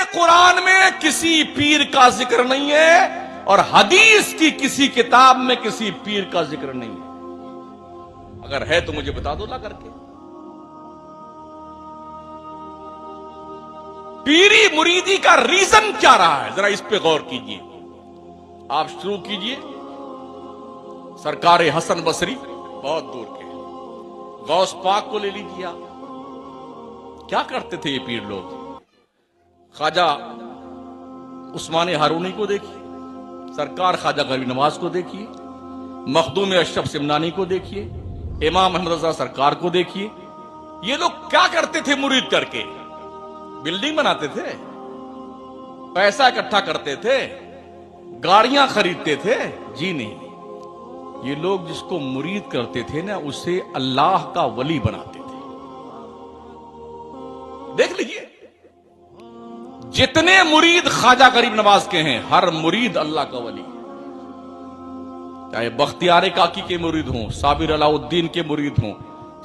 कुरान में किसी पीर का जिक्र नहीं है और हदीस की किसी किताब में किसी पीर का जिक्र नहीं है। अगर है तो मुझे बता दो ला करके। पीरी मुरीदी का रीजन क्या रहा है, जरा इस पे गौर कीजिए। आप शुरू कीजिए। सरकार हसन बसरी, बहुत दूर के, गौस पाक को ले लीजिए आप। क्या करते थे ये पीर लोग? ख्वाजा उस्मान हारूनी को देखिए, सरकार ख्वाजा गरीब नवाज को देखिए, मखदूम अशरफ सिमनानी को देखिए, इमाम अहमद रजा सरकार को देखिए। ये लोग क्या करते थे मुरीद करके? बिल्डिंग बनाते थे, पैसा इकट्ठा करते थे, गाड़ियां खरीदते थे? जी नहीं। ये लोग जिसको मुरीद करते थे ना, उसे अल्लाह का वली बनाते थे। देख लीजिए, जितने मुरीद ख्वाजा गरीब नवाज के हैं, हर मुरीद अल्लाह का वली। चाहे बख्तियार काकी के मुरीद हों, साबिर अलाउद्दीन के मुरीद हों,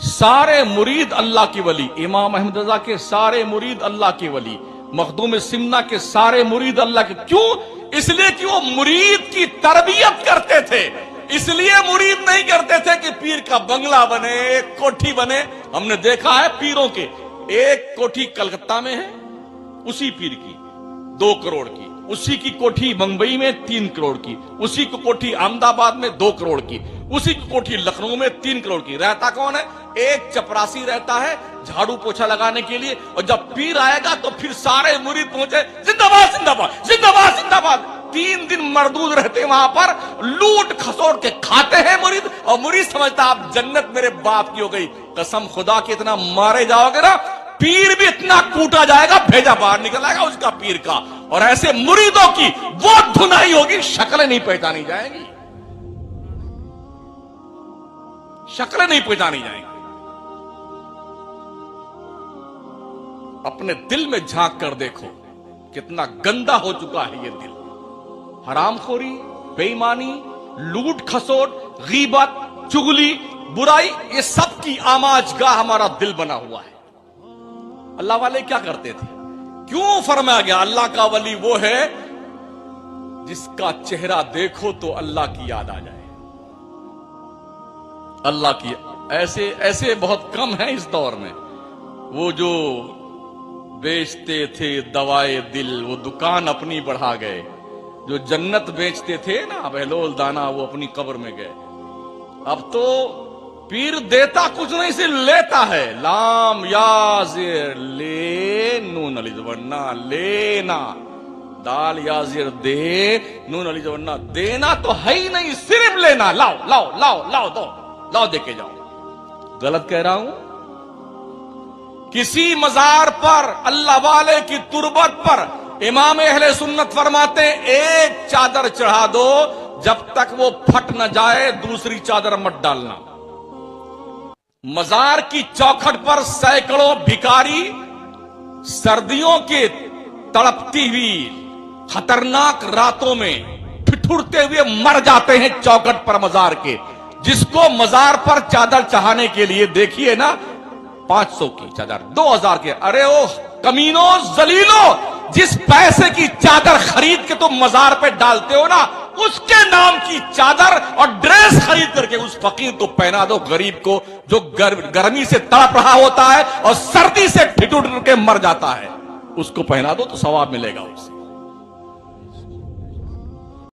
सारे मुरीद अल्लाह के वली। इमाम अहमद रजा के सारे मुरीद अल्लाह के वली। मखदूम सिमना के सारे मुरीद अल्लाह के। क्यों? इसलिए कि वो मुरीद की तरबियत करते थे। इसलिए मुरीद नहीं करते थे कि पीर का बंगला बने, एक कोठी बने। हमने देखा है पीरों के, एक कोठी कलकत्ता में है उसी पीर की 2 करोड़ की, उसी की कोठी मुंबई में 3 करोड़ की, उसी की कोठी अहमदाबाद में 2 करोड़ की, उसी की कोठी लखनऊ में 3 करोड़ की। रहता कौन है? एक चपरासी रहता है झाड़ू पोछा लगाने के लिए। और जब पीर आएगा तो फिर सारे मुरीद पहुंचे, जिंदाबाद जिंदाबाद जिंदाबाद जिंदाबाद। 3 दिन मरदूद रहते वहां पर, लूट खसोट के खाते हैं मुरीद। और मुरीद समझता आप जन्नत मेरे बाप की हो गई। कसम खुदा के इतना मारे जाओगे ना, पीर भी इतना कूटा जाएगा, भेजा बाहर निकल आएगा उसका पीर का। और ऐसे मुरीदों की वो धुनाई होगी, शक्लें नहीं पहचानी जाएंगी, शक्लें नहीं पहचानी जाएंगी। अपने दिल में झांक कर देखो कितना गंदा हो चुका है ये दिल। हरामखोरी, बेईमानी, लूट खसोट, गीबत, चुगली, बुराई, ये सब की आमाजगाह हमारा दिल बना हुआ है। अल्लाह वाले क्या करते थे? क्यों फरमाया गया अल्लाह का वली वो है जिसका चेहरा देखो तो अल्लाह की याद आ जाए। अल्लाह की ऐसे ऐसे बहुत कम है इस दौर में। वो जो बेचते थे दवाए दिल, वो दुकान अपनी बढ़ा गए। जो जन्नत बेचते थे ना बहलोल दाना, वो अपनी कब्र में गए। अब तो पीर देता कुछ नहीं, से लेता है। लाम याजिर ले नून अली जवन्ना, लेना दाल याजिर दे नून अली जवन्ना, देना तो है ही नहीं, सिर्फ लेना। लाओ लाओ लाओ लाओ, दो लाओ, देके जाओ। गलत कह रहा हूं? किसी मजार पर, अल्लाह वाले की तुरबत पर इमाम अहले सुन्नत फरमाते एक चादर चढ़ा दो, जब तक वो फट न जाए दूसरी चादर मत डालना। मजार की चौखट पर सैकड़ों भिखारी सर्दियों के तड़पती हुई खतरनाक रातों में ठिठुरते हुए मर जाते हैं चौखट पर मजार के। जिसको मजार पर चादर चढ़ाने के लिए देखिए ना 500 की चादर, 2000 के, अरे ओ कमीनो जलीलो, जिस पैसे की चादर खरीद के तुम मजार पे डालते हो ना, उसके नाम की चादर और ड्रेस खरीद करके उस फकीर को पहना दो, गरीब को जो गर्मी से तड़प रहा होता है और सर्दी से ठिठुर के मर जाता है, उसको पहना दो तो सवाब मिलेगा उससे।